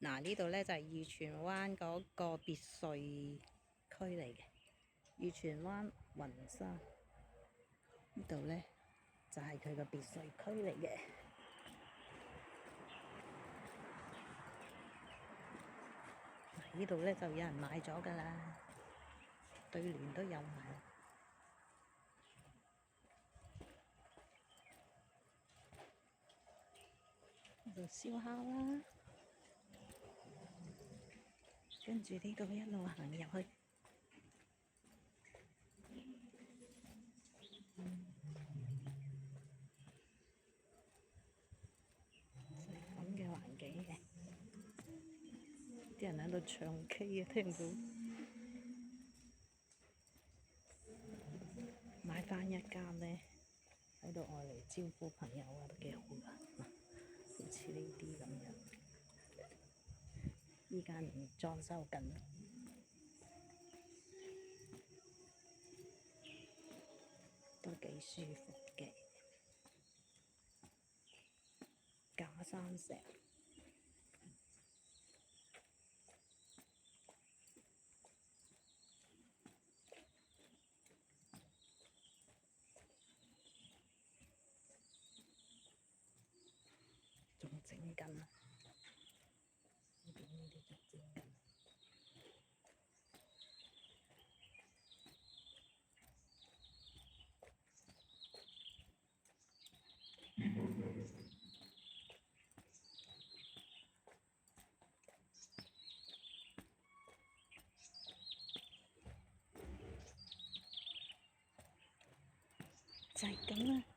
嗱，呢度咧就係漁泉灣嗰個別墅區嚟嘅，漁泉灣雲山呢度咧就係佢個別墅區嚟嘅。呢度咧就有人買咗㗎啦，對聯都有買。呢度燒烤啦，跟住呢度一路行入去。咁嘅環境嘅，啲人喺度唱 K 啊，聽到買翻一間呢，喺度愛嚟招呼朋友啊，都幾好噶。好似呢啲咁樣，依間裝修緊，都幾舒服嘅。假山石。仲整緊啊！呢邊呢啲仲整緊。就係咁啦。